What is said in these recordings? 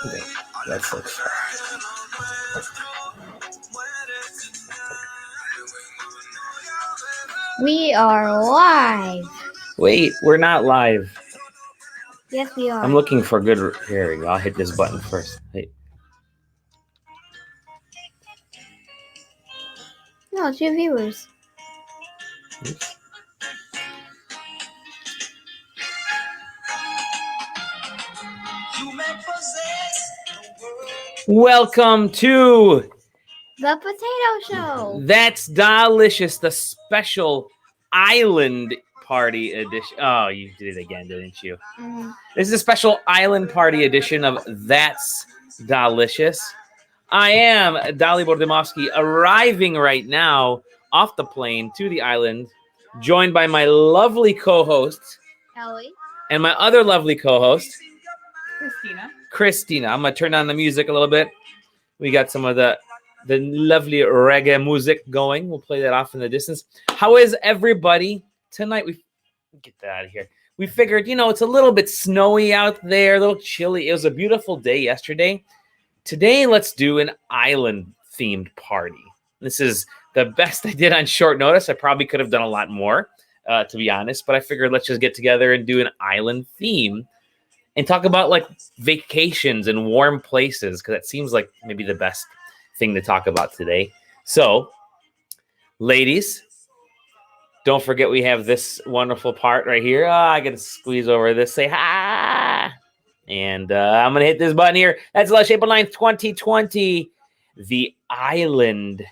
Okay, let's look. We are live. Wait, we're not live. Yes, we are. I'm looking for good. Here we go. I'll hit this button first. Hey. No, it's your viewers. Oops. Welcome to The Potato Show. That's Dalicious, the special island party edition. Oh, you did it again, didn't you? Mm-hmm. This is a special island party edition of That's Dalicious. I am Dali Bordemovsky, arriving right now off the plane to the island, joined by my lovely co-host Ellie. and my other lovely co-host Christina. I'm gonna turn down the music a little bit. We got some of the lovely reggae music going. We'll play that off in the distance. How is everybody tonight? We get that out of here. We figured, it's a little bit snowy out there, a little chilly. It was a beautiful day yesterday. Today, let's do an island-themed party. This is the best I did on short notice. I probably could have done a lot more, to be honest, but I figured let's just get together and do an island theme and talk about like vacations and warm places, because that seems like maybe the best thing to talk about today. So, ladies, don't forget we have this wonderful part right here. I got to squeeze over this, say hi. And I'm going to hit this button here. That's April 9th, 2020, the Island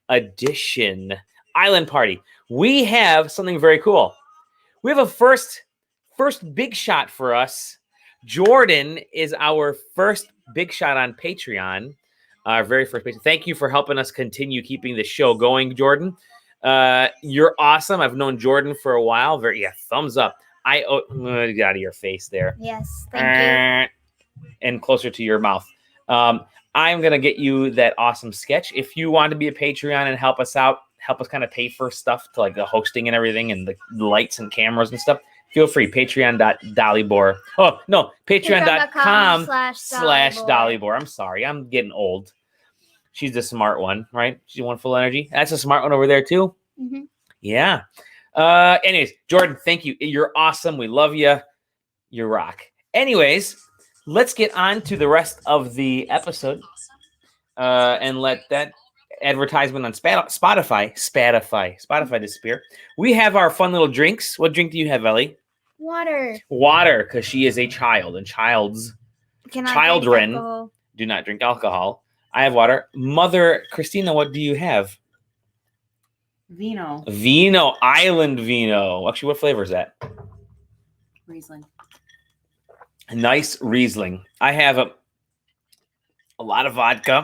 Edition Island Party. We have something very cool. We have a first big shot for us. Jordan is our first big shot on Patreon, our very first Patreon. Thank you for helping us continue keeping the show going, Jordan. You're awesome. I've known Jordan for a while. Thumbs up. Get out of your face there. Yes, thank you. And closer to your mouth. I'm going to get you that awesome sketch. If you want to be a Patreon and help us out, help us kind of pay for stuff to like the hosting and everything and the lights and cameras and stuff, feel free. Patreon.dalibor. Oh, no. Patreon.com/Dalibor. I'm sorry. I'm getting old. She's the smart one, right? She's one full energy. That's a smart one over there, too. Mm-hmm. Yeah. Anyways, Jordan, thank you. You're awesome. We love you. You rock. Anyways, let's get on to the rest of the episode and let that advertisement on Spotify disappear. We have our fun little drinks. What drink do you have, Ellie? Water, because she is a child, and children do not drink alcohol. I have water. Mother Christina, what do you have? Vino, island vino. Actually, what flavor is that? Riesling. Nice Riesling. I have a lot of vodka,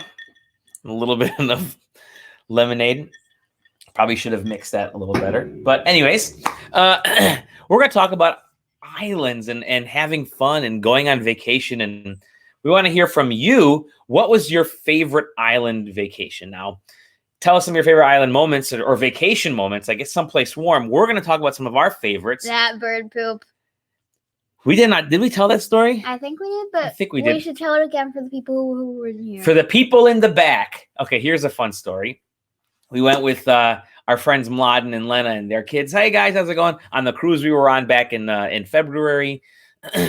a little bit of lemonade. Probably should have mixed that a little better. But anyways, we're going to talk about islands and having fun and going on vacation. And we want to hear from you. What was your favorite island vacation? Now, tell us some of your favorite island moments or vacation moments. I guess someplace warm. We're going to talk about some of our favorites. That bird poop. We did not. Did we tell that story? I think we did, but I think we did. We should tell it again for the people who were here. For the people in the back. Okay, here's a fun story. We went with our friends Mladen and Lena and their kids. Hey guys, how's it going? On the cruise we were on back in February,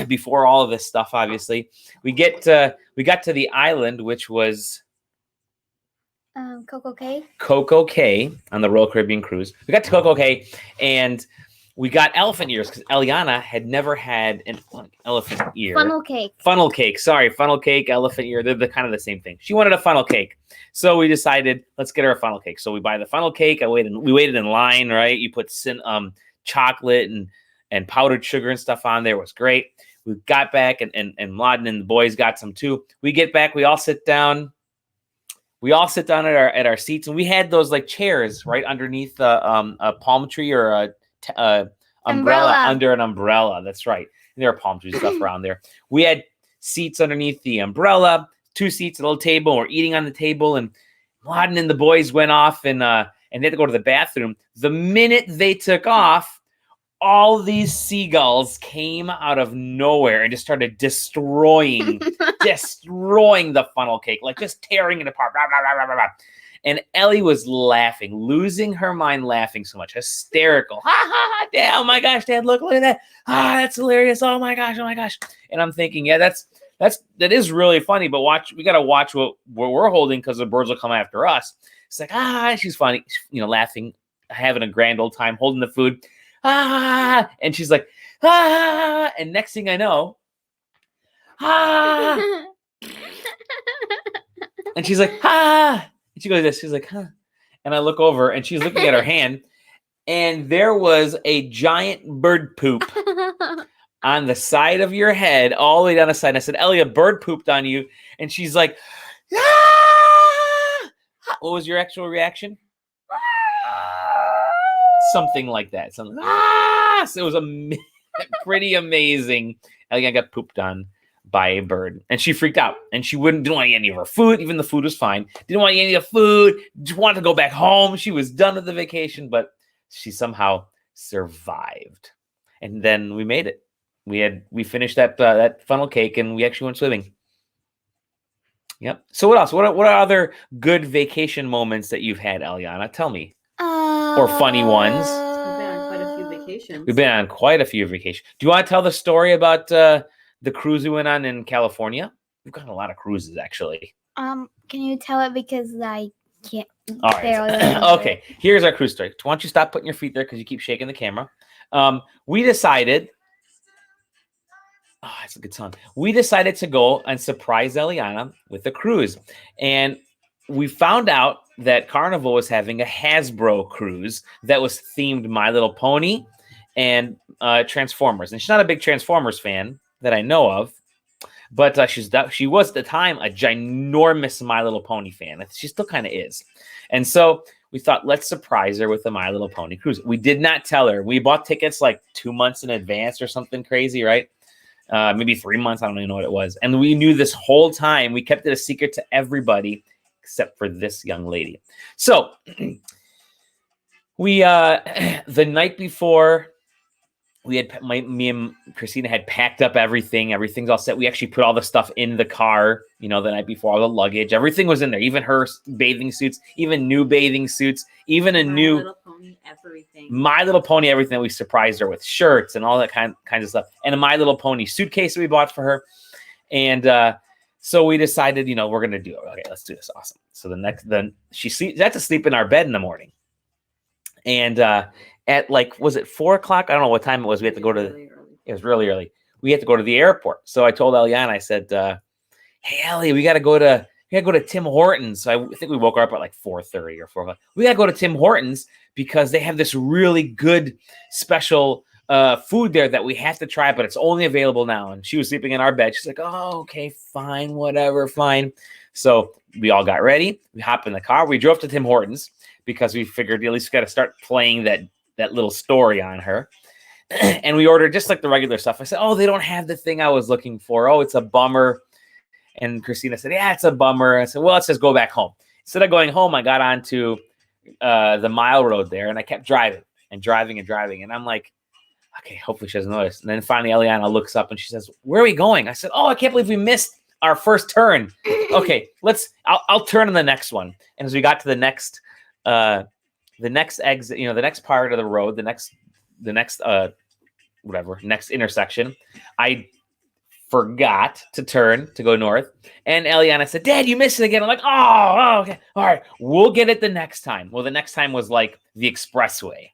before all of this stuff. Obviously, we got to the island, which was Coco Cay on the Royal Caribbean cruise. We got to Coco Cay and we got elephant ears because Eliana had never had an elephant ear. Funnel cake. Sorry, funnel cake, elephant ear. They're kind of the same thing. She wanted a funnel cake. So we decided, let's get her a funnel cake. So we buy the funnel cake. We waited in line, right? You put chocolate and powdered sugar and stuff on there. It was great. We got back and Mladen and the boys got some too. We get back, we all sit down. At our seats, and we had those like chairs right underneath a palm tree or a umbrella under an umbrella. That's right. And there are palm trees stuff around there. We had seats underneath the umbrella, 2 seats, a little table. We're eating on the table, and Mladen and the boys went off and they had to go to the bathroom. The minute they took off, all these seagulls came out of nowhere and just started destroying the funnel cake, like just tearing it apart. Blah, blah, blah, blah, blah. And Ellie was laughing, losing her mind, laughing so much, hysterical. Ha ha ha! Dad, oh my gosh, Dad, look at that! Ah, that's hilarious! Oh my gosh! And I'm thinking, yeah, that is really funny. But we gotta watch what we're holding because the birds will come after us. It's like she's funny, laughing, having a grand old time, holding the food. And she's like, and next thing I know, and she's like, and she goes this, she's like, and I look over and she's looking at her hand, and there was a giant bird poop on the side of your head, all the way down the side. And I said, Ellie, a bird pooped on you. And she's like, what was your actual reaction? Something like that. So it was pretty amazing. Ellie got pooped on by a bird, and she freaked out, and she didn't want to eat any of her food. Even the food was fine. Didn't want to eat any of the food. Just wanted to go back home. She was done with the vacation, but she somehow survived. And then we made it. We finished that funnel cake, and we actually went swimming. Yep. So what else? What are other good vacation moments that you've had, Eliana? Tell me. Or funny ones. We've been on quite a few vacations. We've been on quite a few vacations. Do you want to tell the story about the cruise we went on in California? We've gone on a lot of cruises, actually. Can you tell it because I can't. All right. Okay. Here's our cruise story. Why don't you stop putting your feet there because you keep shaking the camera? We decided. Oh, that's a good song. We decided to go and surprise Eliana with a cruise, and we found out that Carnival was having a Hasbro cruise that was themed My Little Pony and Transformers. And she's not a big Transformers fan that I know of, but she was at the time a ginormous My Little Pony fan. She still kind of is. And so we thought, let's surprise her with a My Little Pony cruise. We did not tell her. We bought tickets like 2 months in advance or something crazy, right? Maybe 3 months. I don't even know what it was. And we knew this whole time. We kept it a secret to everybody except for this young lady. So we, the night before, me and Christina had packed up everything. Everything's all set. We actually put all the stuff in the car, the night before, all the luggage. Everything was in there, even her bathing suits, even new bathing suits, even a new My Little Pony everything. My Little Pony everything that we surprised her with, shirts and all that kinds of stuff, and a My Little Pony suitcase that we bought for her. And so we decided, we're gonna do it. Okay, let's do this. Awesome. So she had to sleep in our bed in the morning, and at was it 4 o'clock? I don't know what time it was. We had to go to. Really early. It was really early. We had to go to the airport. So I told Eliana, I said, "Hey Ellie, we gotta go to Tim Hortons." So I think we woke her up at like 4:30 or 4 o'clock. We gotta go to Tim Hortons because they have this really good special food there that we have to try, but it's only available now. And she was sleeping in our bed. She's like, "Oh, okay, fine, whatever, fine." So we all got ready. We hopped in the car. We drove to Tim Hortons because we figured at least we got to start playing that little story on her. And we ordered just like the regular stuff. I said, "Oh, they don't have the thing I was looking for. Oh, it's a bummer." And Christina said, "Yeah, it's a bummer." I said, "Well, let's just go back home." Instead of going home, I got onto the mile road there, and I kept driving. And I'm like, okay, hopefully she doesn't notice. And then finally, Eliana looks up and she says, "Where are we going?" I said, "Oh, I can't believe we missed our first turn." Okay, I'll turn on the next one. And as we got to the next exit, the next part of the road, the next intersection, I forgot to turn to go north. And Eliana said, "Dad, you missed it again." I'm like, oh, okay. All right, we'll get it the next time. Well, the next time was like the expressway.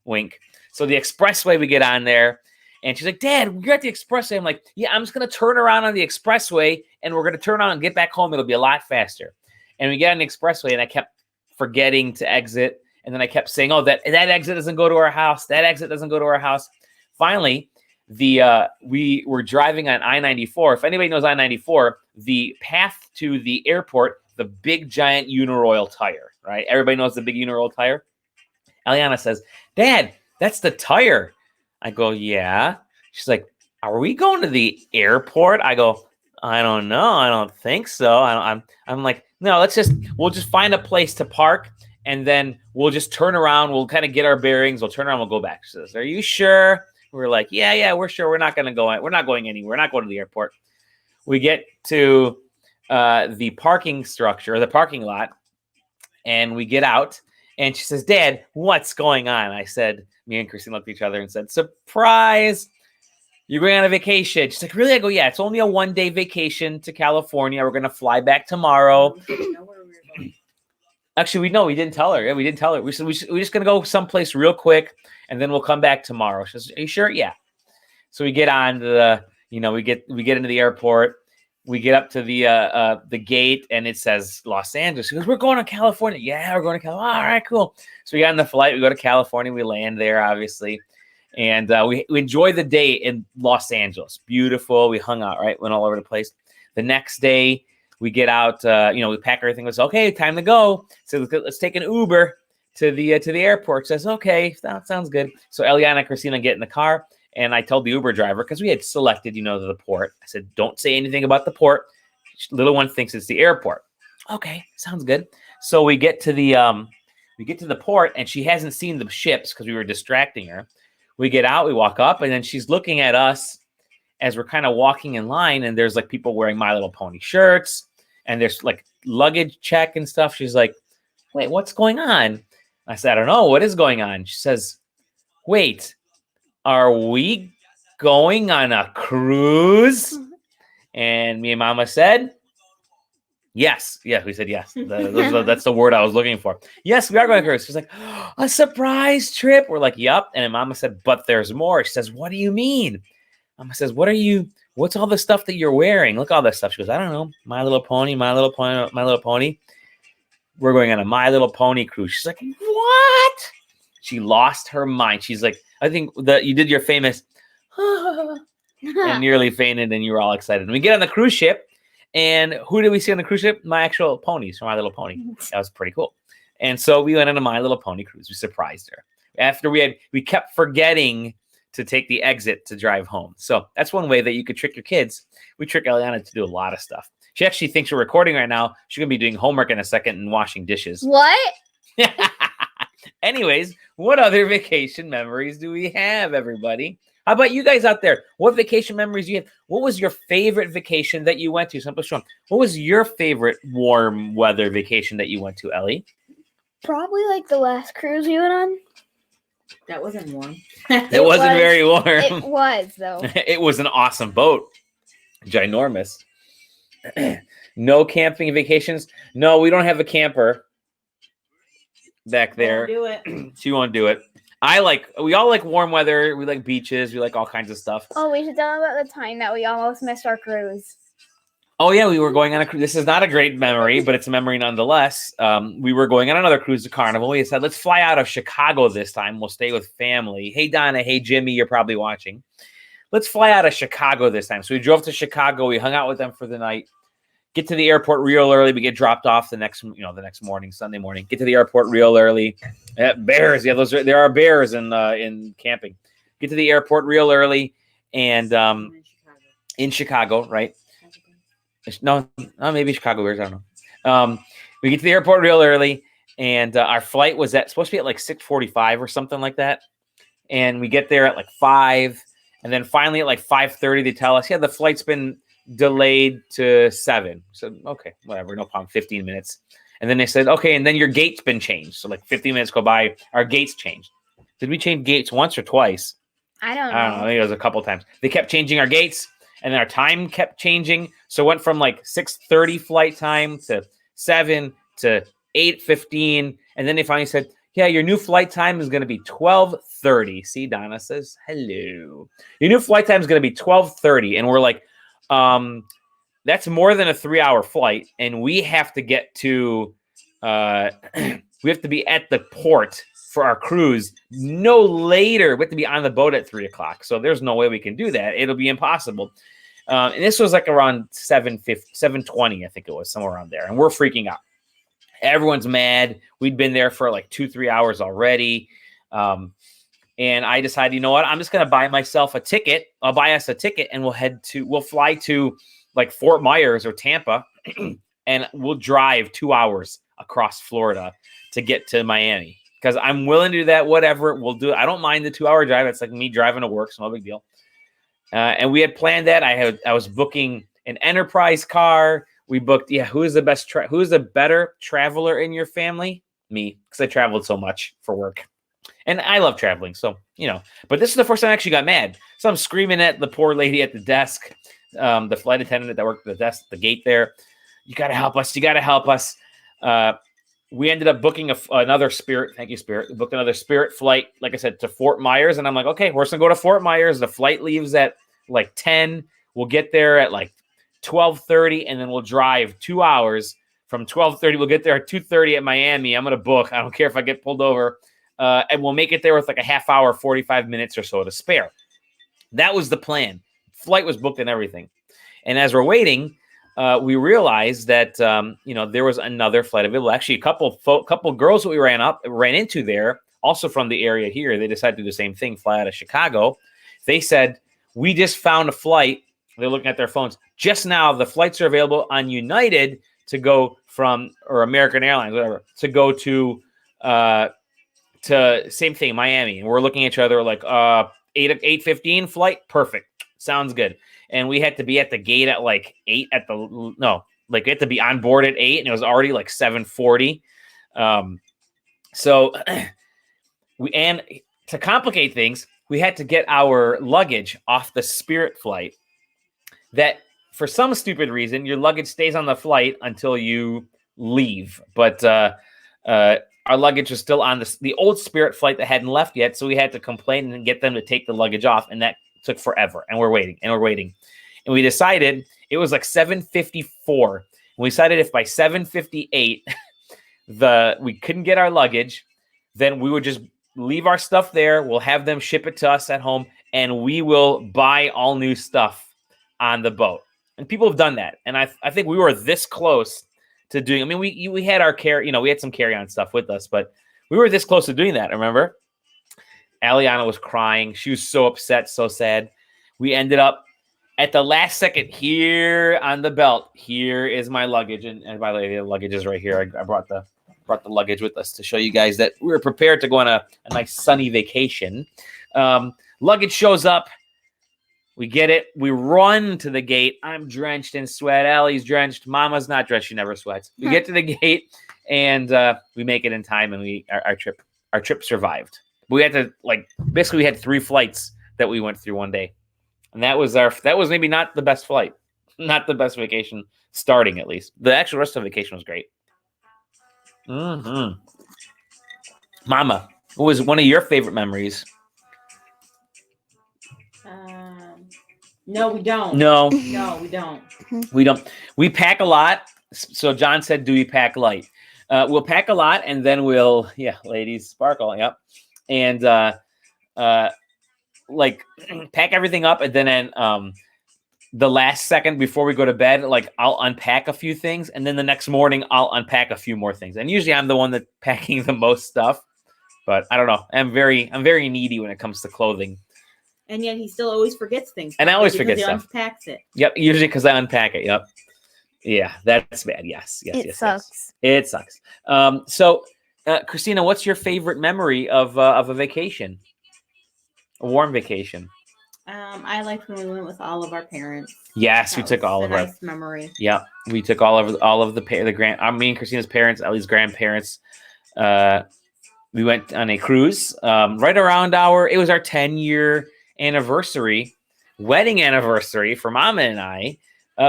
Wink. So the expressway, we get on there, and she's like, "Dad, you're at the expressway." I'm like, "Yeah, I'm just going to turn around on the expressway, and we're going to turn on and get back home. It'll be a lot faster." And we get on the expressway, and I kept forgetting to exit. And then I kept saying, "Oh, that exit doesn't go to our house. That exit doesn't go to our house." Finally, we were driving on I-94. If anybody knows I-94, the path to the airport, the big giant Uniroyal tire, right? Everybody knows the big Uniroyal tire. Eliana says, "Dad, that's the tire." I go, "Yeah." She's like, "Are we going to the airport?" I go, "I don't know. I don't think so." I'm like, "No, we'll just find a place to park and then we'll just turn around. We'll kind of get our bearings. We'll turn around. We'll go back. She says, "Are you sure?" We're like, "Yeah, we're sure. We're not going to go. We're not going anywhere. We're not going to the airport." We get to the parking structure, the parking lot, and we get out. And she says, "Dad, what's going on?" I said, me and Christine looked at each other and said, "Surprise. You're going on a vacation." She's like, "Really?" I go, "Yeah, it's only a 1-day vacation to California. We're going to fly back tomorrow." We didn't know where we were going. Actually, we didn't tell her. Yeah, we didn't tell her. We said, we're just going to go someplace real quick, and then we'll come back tomorrow. She says, "Are you sure?" "Yeah." So we get on the, we get into the airport. We get up to the gate, and it says Los Angeles. She goes, "We're going to California." "Yeah, we're going to California." "All right, cool." So we got on the flight. We go to California. We land there, obviously. And we enjoyed the day in Los Angeles. Beautiful. We hung out, right? Went all over the place. The next day, we get out. We pack everything. We say, "Okay, time to go." So let's take an Uber to the airport. Says, "Okay, that sounds good." So Eliana and Christina get in the car, and I told the Uber driver, because we had selected, the port. I said, "Don't say anything about the port. Little one thinks it's the airport." "Okay, sounds good." So we get to the port, and she hasn't seen the ships because we were distracting her. We get out, we walk up, and then she's looking at us as we're kind of walking in line, and there's like people wearing My Little Pony shirts, and there's like luggage check and stuff. She's like, "Wait, what's going on?" I said, "I don't know. What is going on?" She says, "Wait, are we going on a cruise?" And me and Mama said, yes. Yeah, we said yes. That's the word I was looking for. "Yes, we are going to cruise." She's like, "A surprise trip." We're like, "Yup." And then Mama said, "But there's more." She says, "What do you mean?" Mama says, "What's all the stuff that you're wearing? Look at all this stuff." She goes, "I don't know. My Little Pony, My Little Pony, My Little Pony. We're going on a My Little Pony cruise." She's like, "What?" She lost her mind. She's like, I think that you did your famous and nearly fainted, and you were all excited. And we get on the cruise ship, and who did we see on the cruise ship? My actual ponies from My Little Pony. That was pretty cool. And so we went on a My Little Pony cruise. We surprised her. After we kept forgetting to take the exit to drive home. So that's one way that you could trick your kids. We trick Eliana to do a lot of stuff. She actually thinks we're recording right now. She's going to be doing homework in a second and washing dishes. What? Anyways, what other vacation memories do we have, everybody? How about you guys out there? What vacation memories do you have? What was your favorite vacation that you went to? Simple Strong. What was your favorite warm weather vacation that you went to, Ellie? Probably like the last cruise we went on. That wasn't warm. It wasn't very warm. It was, though. It was an awesome boat. Ginormous. No camping vacations? No, we don't have a camper back there. Do it. She won't do it. We all like warm weather. We like beaches. We like all kinds of stuff. Oh, we should tell them about the time that we almost missed our cruise. Oh, yeah, we were going on a cruise. This is not a great memory, but it's a memory nonetheless. We were going on another cruise to Carnival. We said, let's fly out of Chicago this time. We'll stay with family. Hey, Donna. Hey, Jimmy. You're probably watching. Let's fly out of Chicago this time. So we drove to Chicago. We hung out with them for the night. Get to the airport real early. We get dropped off the next morning, Sunday morning. Get to the airport real early. Bears. Yeah, there are bears in camping. Get to the airport real early. And in Chicago, right? No, maybe Chicago Bears. I don't know. We get to the airport real early, and our flight was supposed to be at like 6:45 or something like that. And we get there at like 5, and then finally at like 5:30 they tell us, yeah, the flight's been delayed to 7. So okay, whatever, no problem. 15 minutes, and then they said, okay, and then your gate's been changed. So like 15 minutes go by, our gate's changed. Did we change gates once or twice? I don't know. I think it was a couple times. They kept changing our gates. And then our time kept changing. So it went from like 6:30 flight time to 7 to 8:15. And then they finally said, yeah, your new flight time is going to be 12:30. See, Donna says, hello. Your new flight time is going to be 12:30. And we're like, that's more than a 3-hour flight. And we have to get to, we have to be at the port for our cruise no later. We have to be on the boat at 3 o'clock. So there's no way we can do that. It'll be impossible. And this was like around 7:20, I think it was, somewhere around there. And we're freaking out. Everyone's mad. We'd been there for like 2-3 hours already. And I decided, you know what? I'm just going to buy myself a ticket. I'll buy us a ticket and we'll fly to like Fort Myers or Tampa and we'll drive 2 hours across Florida to get to Miami because I'm willing to do that. Whatever we'll do. I don't mind the 2-hour drive. It's like me driving to work. So no big deal. And we had planned that. I was booking an Enterprise car. We booked. Yeah. Who's the better traveler in your family? Me. Because I traveled so much for work. And I love traveling. So, but this is the first time I actually got mad. So I'm screaming at the poor lady at the desk, the flight attendant that worked at the desk, the gate there. You got to help us. You got to help us. We ended up booking another Spirit. Thank you, Spirit. We booked another Spirit flight, like I said, to Fort Myers. And I'm like, okay, we're just going to go to Fort Myers. The flight leaves at like 10. We'll get there at like 12:30, and then we'll drive 2 hours. From 12:30, we'll get there at 2:30 at Miami. I'm going to book. I don't care if I get pulled over. And we'll make it there with like a half hour, 45 minutes or so to spare. That was the plan. Flight was booked and everything. And as we're waiting, we realized that, there was another flight available. Actually, a couple girls that we ran into there, also from the area here, they decided to do the same thing, fly out of Chicago. They said, we just found a flight. They're looking at their phones. Just now, the flights are available on United to go from, or American Airlines, whatever, to go to same thing, Miami. And we're looking at each other like, 8:15 flight. Perfect. Sounds good. And we had to be at the gate at like 8 we had to be on board at 8 and it was already like 7:40. So and to complicate things, we had to get our luggage off the Spirit flight. That for some stupid reason, your luggage stays on the flight until you leave. But our luggage was still on the old Spirit flight that hadn't left yet. So we had to complain and get them to take the luggage off. And that took forever. And we're waiting. And we decided it was like 7:54. We decided if by 7:58 we couldn't get our luggage, then we would just leave our stuff there. We'll have them ship it to us at home, and we will buy all new stuff on the boat. And people have done that. And I think we were this close to doing. I mean, we had our we had some carry-on stuff with us, but we were this close to doing that. Remember? Aliana was crying. She was so upset, so sad. We ended up at the last second here on the belt. Here is my luggage, and by the way, the luggage is right here. I brought the luggage with us to show you guys that we were prepared to go on a nice sunny vacation. Luggage shows up. We get it. We run to the gate. I'm drenched in sweat. Allie's drenched. Mama's not drenched. She never sweats. We get to the gate, and we make it in time, and our trip survived. We had to basically we had 3 flights that we went through one day. And that was maybe not the best flight, not the best vacation starting, at least. The actual rest of the vacation was great. Mm-hmm. Mama, what was one of your favorite memories? No, we don't. No, we don't. We don't. We pack a lot. So John said, do we pack light? We'll pack a lot, and then ladies sparkle. Yep. And pack everything up, and then the last second before we go to bed, I'll unpack a few things, and then the next morning I'll unpack a few more things. And usually I'm the one that's packing the most stuff, but I don't know. I'm very needy when it comes to clothing. And yet he still always forgets things. And I always forget stuff. He unpacks it. Yep, usually because I unpack it. Yep. Yeah, that's bad. Yes. It sucks. It sucks. So, Christina, what's your favorite memory of a vacation? A warm vacation. I liked when we went with all of our parents. Yes, That we took was all a of our. nice memory. Yeah, we took all of the me and Christina's parents, Ellie's grandparents. We went on a cruise right around it was our 10-year anniversary, wedding anniversary for Mama and I.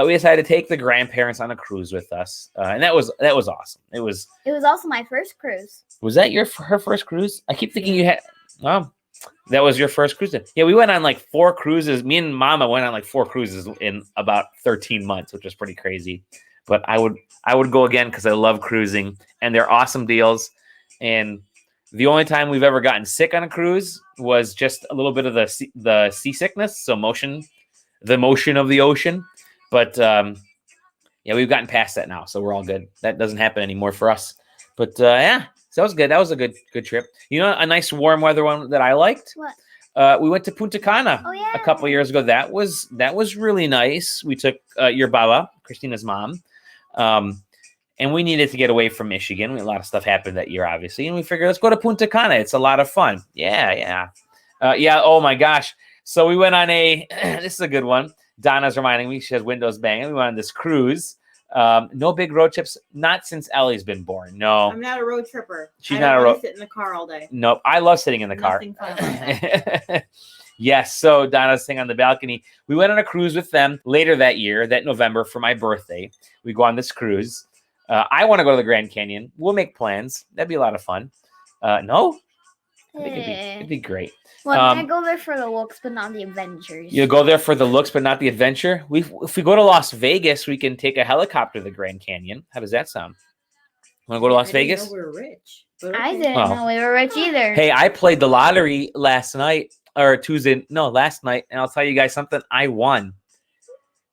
We decided to take the grandparents on a cruise with us, and that was awesome. It was also my first cruise. Was that her first cruise? I keep thinking you had. That was your first cruise. Yeah, we went on 4 cruises. Me and Mama went on 4 cruises in about 13 months, which was pretty crazy. But I would go again because I love cruising, and they're awesome deals. And the only time we've ever gotten sick on a cruise was just a little bit of the seasickness, so the motion of the ocean. But we've gotten past that now, so we're all good. That doesn't happen anymore for us. But so that was good. That was a good trip. You know, a nice warm weather one that I liked. What? We went to Punta Cana a couple of years ago. That was really nice. We took your Baba, Christina's mom, And we needed to get away from Michigan. A lot of stuff happened that year, obviously. And we figured, let's go to Punta Cana. It's a lot of fun. Yeah. Oh, my gosh. So we went on this is a good one. Donna's reminding me. She has windows banging. We went on this cruise. No big road trips. Not since Ellie's been born. No. I'm not a road tripper. She's I not don't a wanna road. sit in the car all day. Nope. I love sitting in the car. Nothing fun about that. Yes. So Donna's sitting on the balcony. We went on a cruise with them later that year, that November, for my birthday. We go on this cruise. I want to go to the Grand Canyon. We'll make plans. That'd be a lot of fun. No? I think it'd be great. Well, I go there for the looks, but not the adventures. You'll go there for the looks, but not the adventure. If we go to Las Vegas, we can take a helicopter to the Grand Canyon. How does that sound? Want to go to Las Vegas? I didn't know we were rich. I didn't know we were rich either. Hey, I played the lottery last night, or last night, and I'll tell you guys something. I won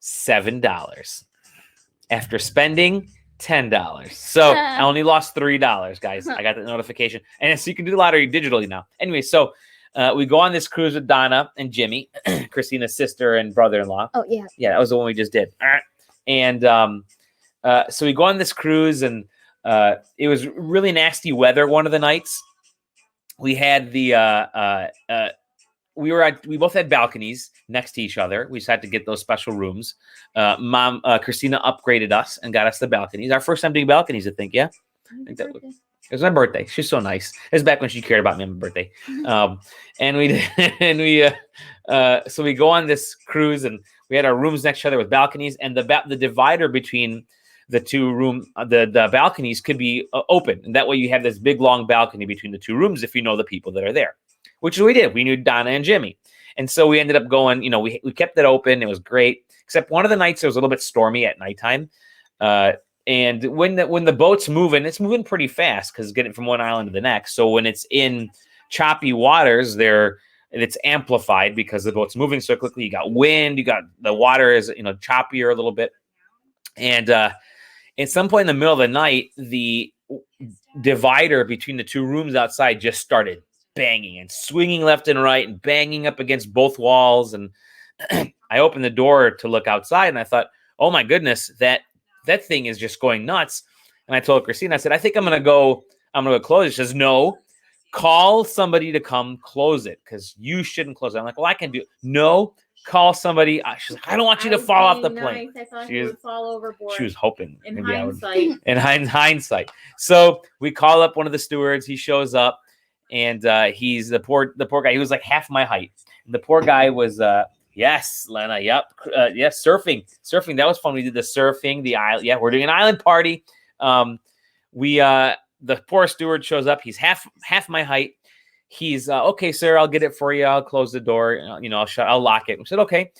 $7 after spending $10. So I only lost $3, guys. I got the notification. And so you can do the lottery digitally now. Anyway, so we go on this cruise with Donna and Jimmy, Christina's sister and brother-in-law. Oh, yeah. Yeah, that was the one we just did. And so we go on this cruise, and it was really nasty weather one of the nights. We had we both had balconies next to each other. We just had to get those special rooms. Christina upgraded us and got us the balconies. Our first time doing balconies, I think. Yeah. It was my birthday. She's so nice. It was back when she cared about me on my birthday. So we go on this cruise, and we had our rooms next to each other with balconies, and the divider between the two the balconies could be open. And that way you have this big, long balcony between the two rooms if you know the people that are there, which is what we did. We knew Donna and Jimmy. And so we ended up going, we kept it open. It was great. Except one of the nights, it was a little bit stormy at nighttime. And when the boat's moving, it's moving pretty fast because getting from one island to the next. So when it's in choppy waters, it's amplified because the boat's moving so quickly. You got wind, you got the water is choppier a little bit. And at some point in the middle of the night, the divider between the two rooms outside just started banging and swinging left and right and banging up against both walls. And I opened the door to look outside, and I thought, oh my goodness, that thing is just going nuts. And I told Christine, I said, I think I'm going to go close it. She says, no, call somebody to come close it because you shouldn't close it. I'm like, well, I can do it. No, call somebody. She's like, I don't want you to fall off the plane. I thought he would fall overboard. She was hoping. In hindsight. In hindsight. So we call up one of the stewards. He shows up, and he's the poor guy. He was like half my height. And the poor guy was yes, Lena. Yep. Yes, surfing. That was fun. We did the surfing, the island. Yeah, we're doing an island party. The poor steward shows up. He's half my height. He's okay, sir. I'll get it for you. I'll close the door. I'll lock it. We said okay.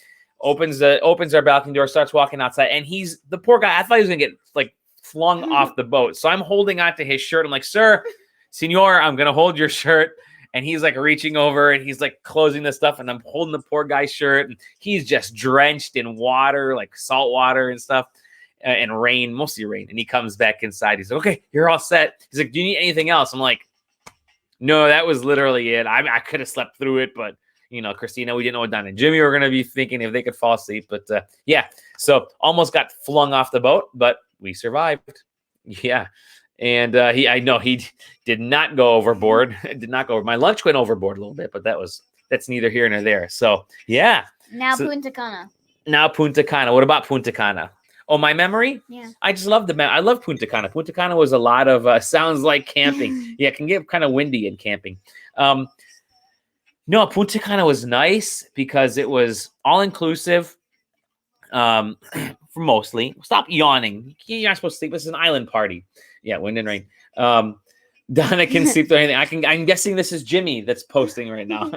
Opens our balcony door. Starts walking outside, and he's the poor guy. I thought he was gonna get like flung off the boat. So I'm holding onto his shirt. I'm like, sir, senor, I'm gonna hold your shirt. And he's like reaching over and he's like closing the stuff, and I'm holding the poor guy's shirt, and he's just drenched in water, like salt water and stuff, and rain, mostly rain. And he comes back inside. He's like, okay, you're all set. He's like, do you need anything else? I'm like, no, that was literally it. I could have slept through it, but Christina, we didn't know what Don and Jimmy were going to be thinking if they could fall asleep. But yeah, so almost got flung off the boat, but we survived. Yeah. And he did not go overboard. Did not go over. My lunch went overboard a little bit, but that's neither here nor there. So yeah. Punta Cana. Now Punta Cana. What about Punta Cana? Oh, my memory? Yeah. I just love I love Punta Cana. Punta Cana was a lot of sounds like camping. Yeah, it can get kind of windy in camping. No, Punta Cana was nice because it was all inclusive. For mostly. Stop yawning. You're not supposed to sleep. This is an island party. Yeah, wind and rain. Donna can sleep through anything. I'm guessing this is Jimmy that's posting right now.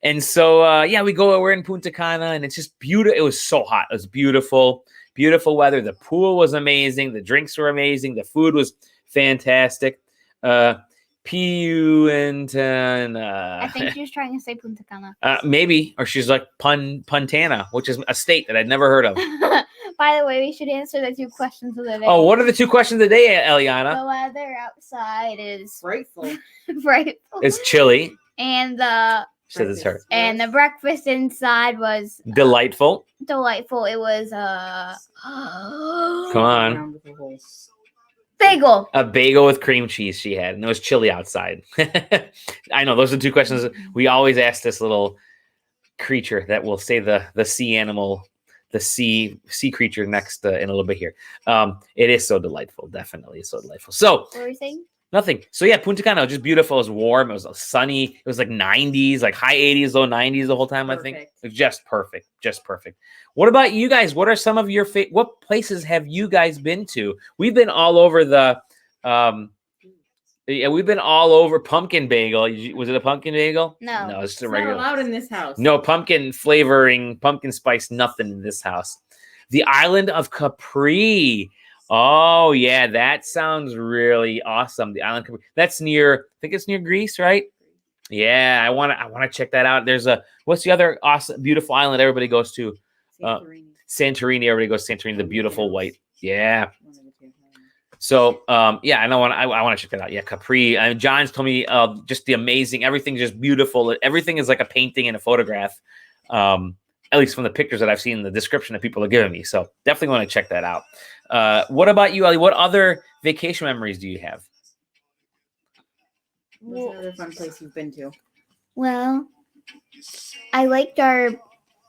And so we're in Punta Cana, and it's just beautiful. It was so hot. It was beautiful, beautiful weather. The pool was amazing. The drinks were amazing. The food was fantastic. I think she was trying to say Punta Cana. Maybe, or she's like Puntana, which is a state that I'd never heard of. By the way, we should answer the 2 questions of the day. Oh, what are the 2 questions of the day, Eliana? The weather outside is frightful. frightful. It's chilly. And the She says it's her. And the breakfast inside was Delightful. delightful. It was Come on. bagel. A bagel with cream cheese she had, and it was chilly outside. I know those are two questions we always ask this little creature that will say the sea animal, the sea creature next in a little bit here. It is so delightful, definitely so delightful. So What were you saying? nothing. So yeah, Punta Cana was just beautiful. It was warm. It was sunny. It was like 90s, like high 80s, low 90s the whole time. I think it was just perfect, just perfect. What about you guys? What are some of your what places have you guys been to? We've been all over the yeah, we've been all over pumpkin bagel. Was it a pumpkin bagel? No. It's just a It's not regular. allowed in this house. No pumpkin flavoring, pumpkin spice, nothing in this house. The island of Capri. Oh yeah, that sounds really awesome. The island of Capri. That's near. I think it's near Greece, right? Yeah, I want to check that out. There's what's the other awesome, beautiful island everybody goes to? Santorini. Everybody goes to Santorini. The beautiful white. Yeah. So yeah, I want to check that out. Yeah, Capri. John's told me just the amazing. Everything's just beautiful. Everything is like a painting and a photograph. At least from the pictures that I've seen, the description that people are giving me. So definitely want to check that out. What about you, Ellie? What other vacation memories do you have? What's another fun place you've been to? Well, I liked our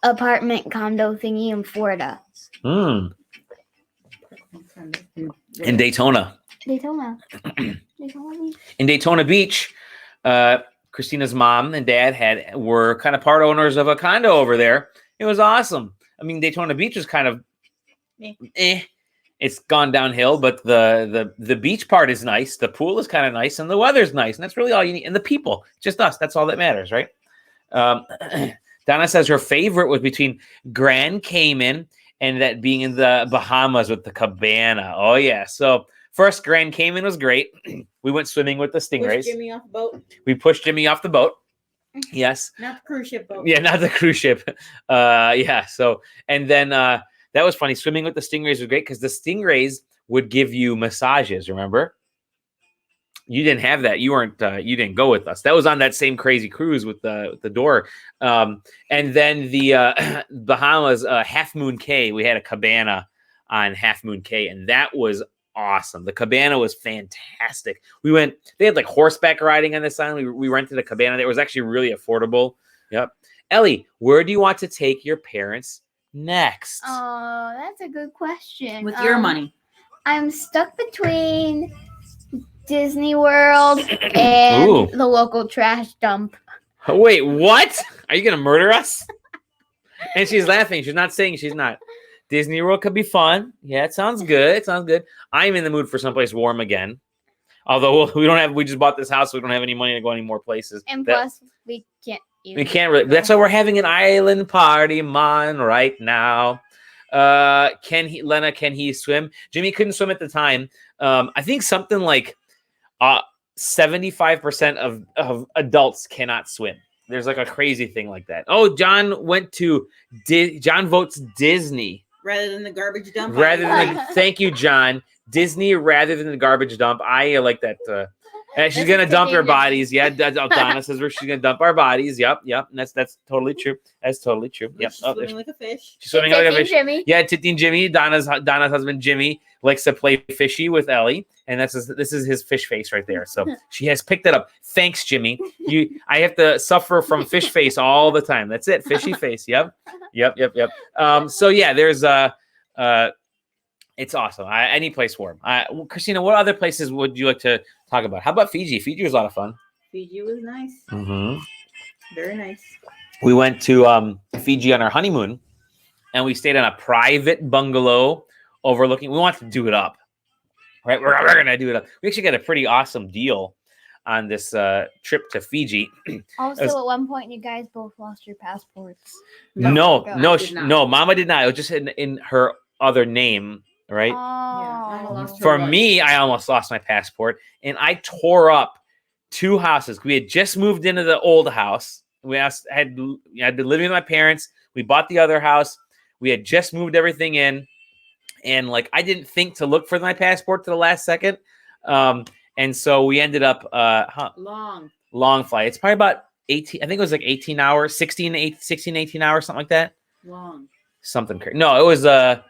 apartment condo thingy in Florida. In Daytona. Daytona. Daytona Beach. In Daytona Beach, Christina's mom and dad were kind of part owners of a condo over there. It was awesome. I mean, Daytona Beach is kind of It's gone downhill, but the beach part is nice. The pool is kind of nice, and the weather's nice, and that's really all you need. And the people, just us. That's all that matters, right? Donna says her favorite was between Grand Cayman and that being in the Bahamas with the cabana. Oh yeah. So first, Grand Cayman was great. We went swimming with the stingrays. Push Jimmy off the boat. We pushed Jimmy off the boat. Yes. Not the cruise ship boat. Yeah, not the cruise ship. Yeah. So, and then that was funny. Swimming with the stingrays was great because the stingrays would give you massages. Remember? You didn't have that. You weren't. You didn't go with us. That was on that same crazy cruise with the door. And then the Bahamas, Half Moon Cay. We had a cabana on Half Moon Cay, and that was awesome. The cabana was fantastic. We went. They had like horseback riding on this island. We rented a cabana. That was actually really affordable. Yep. Ellie, where do you want to take your parents next? Oh, that's a good question. With your money. I'm stuck between Disney World and the local trash dump. Oh, wait, what? Are you gonna murder us? And she's laughing. She's not saying she's not. Disney World could be fun. Yeah, it sounds good. It sounds good. I'm in the mood for someplace warm again. Although we just bought this house, so we don't have any money to go any more places. And plus, we can't. We can't really. That's why we're having an island party, right now. Lena, can he swim? Jimmy couldn't swim at the time. I think something like 75% of adults cannot swim. There's like a crazy thing like that. Oh, John John votes Disney. Rather than the garbage dump. Thank you, John. Disney rather than the garbage dump. I like that. She's gonna dump her bodies. Yeah, Donna says she's gonna dump our bodies. Yep. And that's totally true. That's totally true. Yep. She's swimming like a fish. She's swimming like a fish. Jimmy. Yeah, Titty and Jimmy. Donna's husband Jimmy likes to play fishy with Ellie, and this is his fish face right there. So she has picked it up. Thanks, Jimmy. I have to suffer from fish face all the time. That's it. Fishy face. Yep. So yeah, there's it's awesome. Any place warm. Christina, what other places would you like to talk about? How about Fiji? Fiji was a lot of fun. Fiji was nice. Mm-hmm. Very nice. We went to Fiji on our honeymoon, and we stayed in a private bungalow overlooking. We wanted to do it up, right? We're gonna do it up. We actually got a pretty awesome deal on this trip to Fiji. Also, at one point, you guys both lost your passports. No, Mama did not. It was just in her other name. Right. Oh. For me, I almost lost my passport, and I tore up 2 houses. We had just moved into the old house. I'd been living with my parents. We bought the other house. We had just moved everything in, and like I didn't think to look for my passport to the last second, and so we ended up long flight. It's probably about 18. I think it was like 18 hours, 16, 18 hours, something like that. Long. Something crazy. No, it was a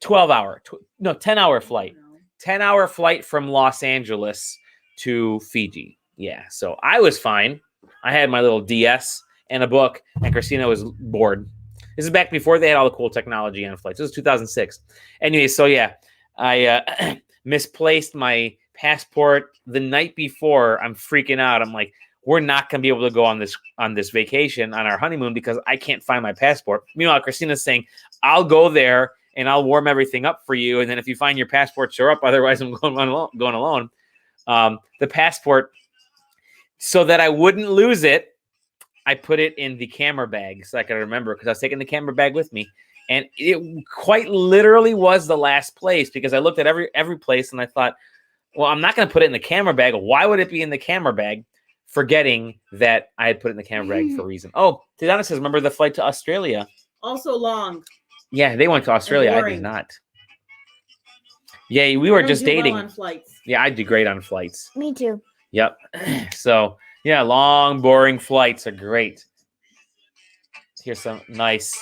12-hour, 10-hour flight. No. 10-hour flight from Los Angeles to Fiji. Yeah, so I was fine. I had my little DS and a book, and Christina was bored. This is back before they had all the cool technology on flights. This was 2006. Anyway, so yeah, I misplaced my passport the night before. I'm freaking out. I'm like, we're not going to be able to go on this vacation on our honeymoon because I can't find my passport. Meanwhile, Christina's saying, I'll go there and I'll warm everything up for you. And then if you find your passport, show up. Otherwise, I'm going alone. The passport, so that I wouldn't lose it, I put it in the camera bag so I could remember, because I was taking the camera bag with me. And it quite literally was the last place, because I looked at every place and I thought, well, I'm not going to put it in the camera bag. Why would it be in the camera bag? Forgetting that I had put it in the camera bag for a reason. Oh, Tadana says, remember the flight to Australia? Also long. Yeah, they went to Australia. I did not. Yeah, we were just dating. Well on flights. Yeah, I do great on flights. Me too. Yep. So, yeah, long, boring flights are great. Here's some nice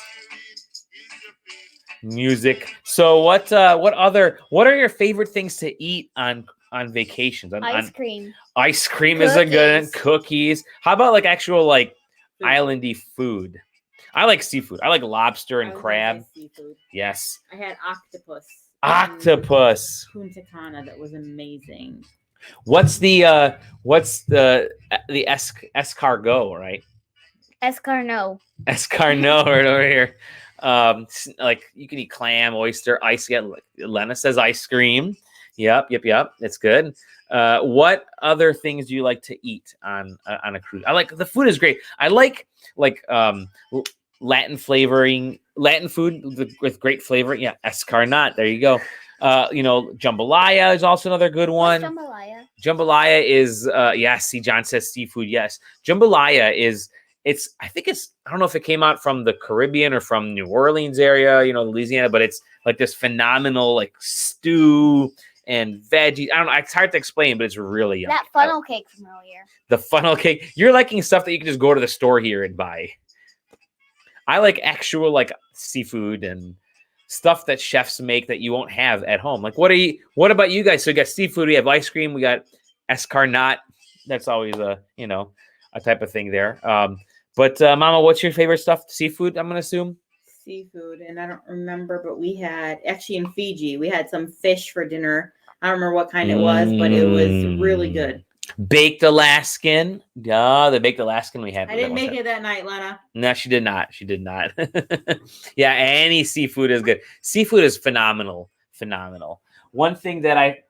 music. So, what are your favorite things to eat on vacations? Ice cream. Ice cream is a good one. Cookies. How about like actual like Food. islandy food? I like seafood. I like lobster and crab. Seafood. Yes. I had octopus. Octopus. Punta Cana. That was amazing. What's the escargot, right? Escargot. Escargot right over here. Like you can eat clam, oyster, ice. Yeah, Lena says ice cream. Yep. It's good. What other things do you like to eat on a cruise? I like the food is great. I like Latin food with great flavor. Yeah, escargot. There you go. Jambalaya is also another good one. What's jambalaya? Jambalaya is yes. See, John says seafood. Yes, jambalaya is. I don't know if it came out from the Caribbean or from New Orleans area, Louisiana, but it's like this phenomenal like stew and veggies. I don't know. It's hard to explain, but it's really yummy. That funnel cake from earlier. The funnel cake. You're liking stuff that you can just go to the store here and buy. I like actual like seafood and stuff that chefs make that you won't have at home. Like what about you guys? So we got seafood, we have ice cream, we got escargot. That's always a type of thing there. But Mama, what's your favorite stuff? Seafood, I'm gonna assume. Seafood, and I don't remember, but we had actually in Fiji, we had some fish for dinner. I don't remember what kind it was, but it was really good. Baked Alaskan. Yeah, the baked Alaskan we had. I didn't make it that night, Lena. No, she did not. Yeah, any seafood is good. Seafood is phenomenal. One thing that I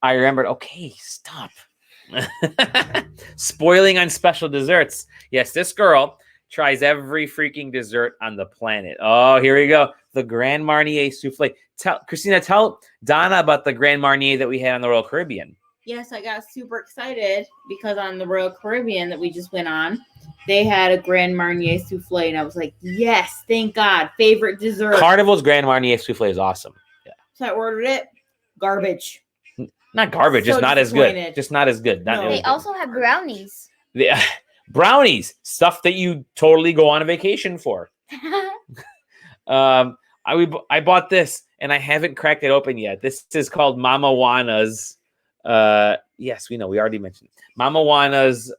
remembered. Okay, stop. Spoiling on special desserts. Yes, this girl tries every freaking dessert on the planet. Oh, here we go. The Grand Marnier souffle. Christina, tell Donna about the Grand Marnier that we had on the Royal Caribbean. Yes, I got super excited because on the Royal Caribbean that we just went on, they had a Grand Marnier souffle, and I was like, yes, thank God. Favorite dessert. Carnival's Grand Marnier souffle is awesome. Yeah. So I ordered it. Garbage. Not garbage, So just not as good. Just not as good. No. They also have brownies. Brownies, stuff that you totally go on a vacation for. I bought this and I haven't cracked it open yet. This is called Mama Juana's. Yes, we know. We already mentioned it. Mama Juana's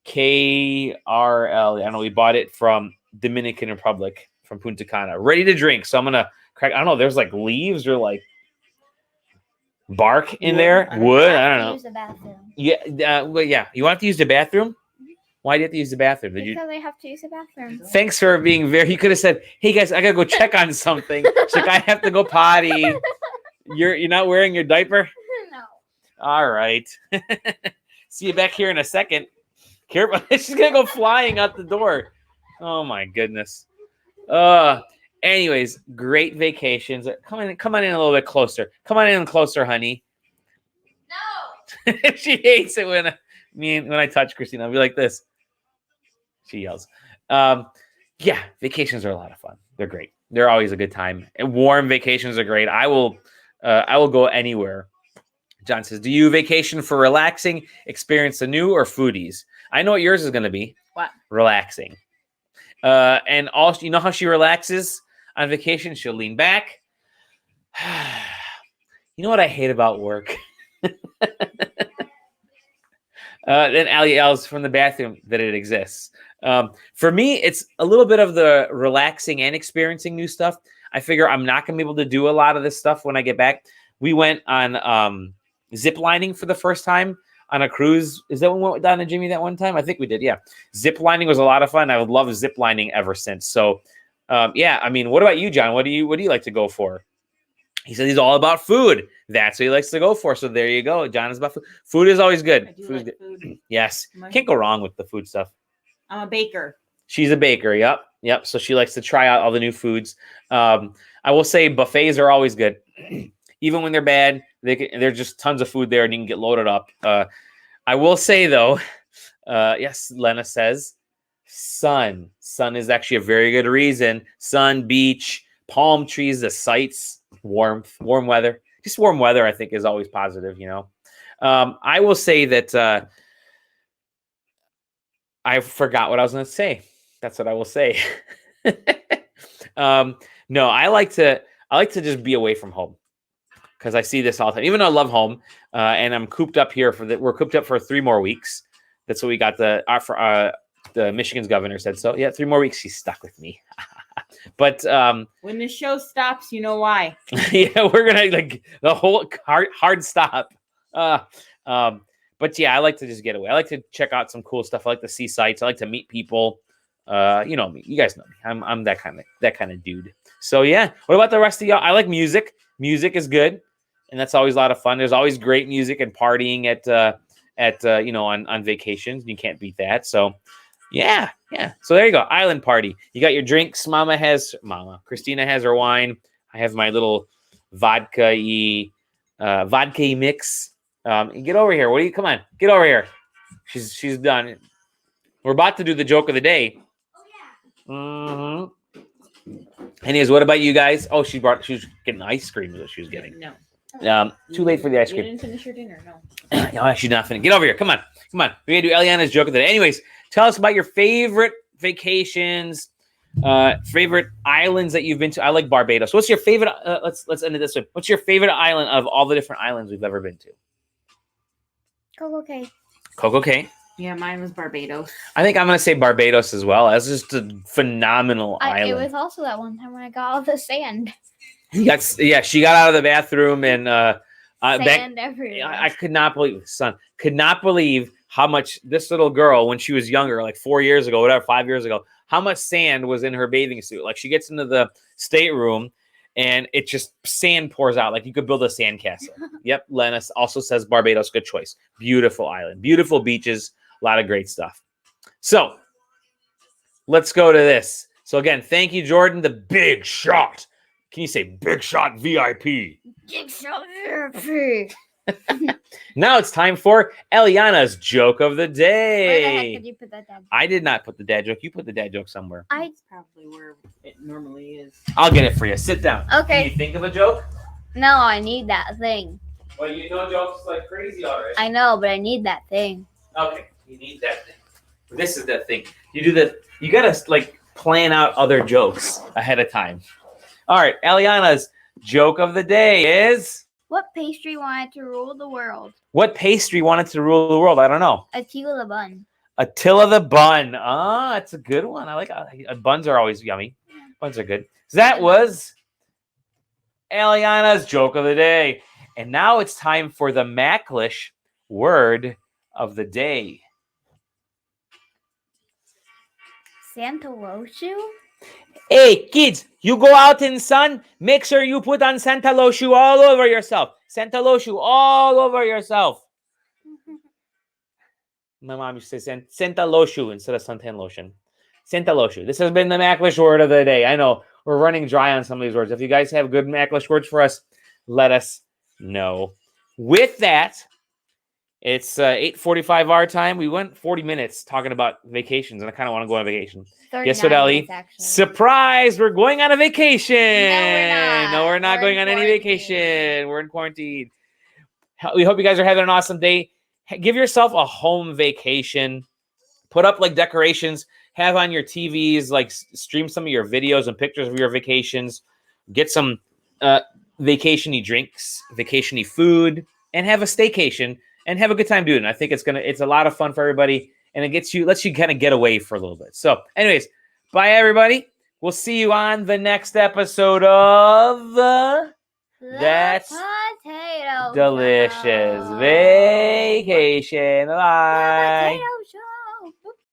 KRL. I don't know. We bought it from Dominican Republic, from Punta Cana. Ready to drink. So I'm gonna crack. I don't know. There's like leaves or like bark in there. Wood. I don't know. Use the bathroom. Yeah. Well, yeah. You want to use the bathroom? Why do you have to use the bathroom? Because I have to use the bathroom. Thanks for being very. You could have said, "Hey guys, I gotta go check on something." She's like, "I have to go potty." You're not wearing your diaper? No. All right. See you back here in a second. Careful. She's gonna go flying out the door. Oh my goodness. Anyways, great vacations. Come on in a little bit closer. Come on in closer, honey. No. She hates it when I touch Christina. I'll be like this. She yells. Yeah, vacations are a lot of fun. They're great. They're always a good time. And warm vacations are great. I will go anywhere John says, do you vacation for relaxing, experience anew, or foodies? I know what yours is going to be. What? Relaxing. And also, you know how she relaxes on vacation? She'll lean back. You know what I hate about work? Then Allie yells from the bathroom that it exists. For me, it's a little bit of the relaxing and experiencing new stuff. I figure I'm not going to be able to do a lot of this stuff when I get back. We went on zip lining for the first time on a cruise. Is that when we went down to Jimmy that one time? I think we did. Yeah. Zip lining was a lot of fun. I would love zip lining ever since. So, yeah, I mean, what about you, John? What do you like to go for? He said he's all about food. That's what he likes to go for. So there you go. John is about food. Food is always good. I do Food is like good. food. Yes. Can't go wrong with the food stuff. I'm a baker. She's a baker. Yep. So she likes to try out all the new foods. I will say buffets are always good. Even when they're bad, there's just tons of food there and you can get loaded up. I will say, though, yes, Lena says, sun. Sun is actually a very good reason. Sun, beach, palm trees, the sights, warmth, warm weather. Just warm weather, I think, is always positive, you know. I will say that I forgot what I was going to say. That's what I will say. No, I like to just be away from home because I see this all the time. Even though I love home, and I'm cooped up here we're cooped up for 3 more weeks. That's what we got. The Michigan's governor said so. Yeah, 3 more weeks. She's stuck with me. But when the show stops, you know why. Yeah, we're gonna like the whole hard stop. But yeah, I like to just get away. I like to check out some cool stuff. I like to see sights. I like to meet people. You know me. You guys know me. I'm that kind of dude. So yeah. What about the rest of y'all? I like music. Music is good, and that's always a lot of fun. There's always great music and partying at you know, on vacations. You can't beat that. So yeah. So there you go. Island party. You got your drinks. Christina has her wine. I have my little vodka mix. Get over here. Come on. Get over here. She's done. We're about to do the joke of the day. Mm-hmm. Anyways, what about you guys? Oh, she was getting ice cream is what she was getting. No. Too late for the ice You cream. didn't finish your dinner, no. No, she's not finished. Get over here. Come on. We're gonna do Eliana's joke of the day. Anyways, tell us about your favorite vacations, favorite islands that you've been to. I like Barbados. What's your favorite? Let's end it this way. What's your favorite island of all the different islands we've ever been to? Coco Cay. Yeah, mine was Barbados. I think I'm gonna say Barbados as well. That's just a phenomenal island. It was also that one time when I got all the sand. She got out of the bathroom and Sand everywhere. I could not believe how much this little girl, when she was younger, like 4 years ago, whatever, 5 years ago, how much sand was in her bathing suit. Like she gets into the stateroom and it just sand pours out. Like you could build a sand castle. Yep. Lennis also says Barbados, good choice. Beautiful island, beautiful beaches, a lot of great stuff. So let's go to this. So again, thank you, Jordan, the big shot. Can you say big shot VIP? Big shot VIP. Now it's time for Eliana's joke of the Where the day. heck did you put that down? I did not put the dad joke. You put the dad joke somewhere. It's probably where it normally is. I'll get it for you. Sit down. Okay. Can you think of a joke? No, I need that thing. Well, you know jokes like crazy already. I know, but I need that thing. Okay, you need that thing. This is that thing. You gotta like plan out other jokes ahead of time. All right, Eliana's joke of the day is... What pastry wanted to rule the world? What pastry wanted to rule the world? I don't know. Attila the bun. Attila the bun. That's a good one. I like buns are always yummy. Buns are good. So that was Eliana's joke of the day. And now it's time for the Macklish word of the day. Santa Loshu? Hey, kids, you go out in sun, make sure you put on Santa Loshu all over yourself. Santa Loshu all over yourself. My mom used to say Santa Loshu instead of suntan lotion. Santa Loshu. This has been the Macklish word of the day. I know we're running dry on some of these words. If you guys have good Macklish words for us, let us know. With that, it's 8:45 our time. We went 40 minutes talking about vacations, and I kind of want to go on a vacation. Guess what, Ellie? Surprise! We're going on a vacation. No, we're not. No, we're not We're going in on any quarantine. vacation. We're in quarantine. We hope you guys are having an awesome day. Give yourself a home vacation. Put up like decorations. Have on your TVs, like stream some of your videos and pictures of your vacations. Get some vacation-y drinks, vacation-y food, and have a staycation and have a good time doing it. I think it's a lot of fun for everybody, and lets you kind of get away for a little bit. So, anyways, bye everybody. We'll see you on the next episode of That's Potato Delicious Show. Vacation. Bye. The potato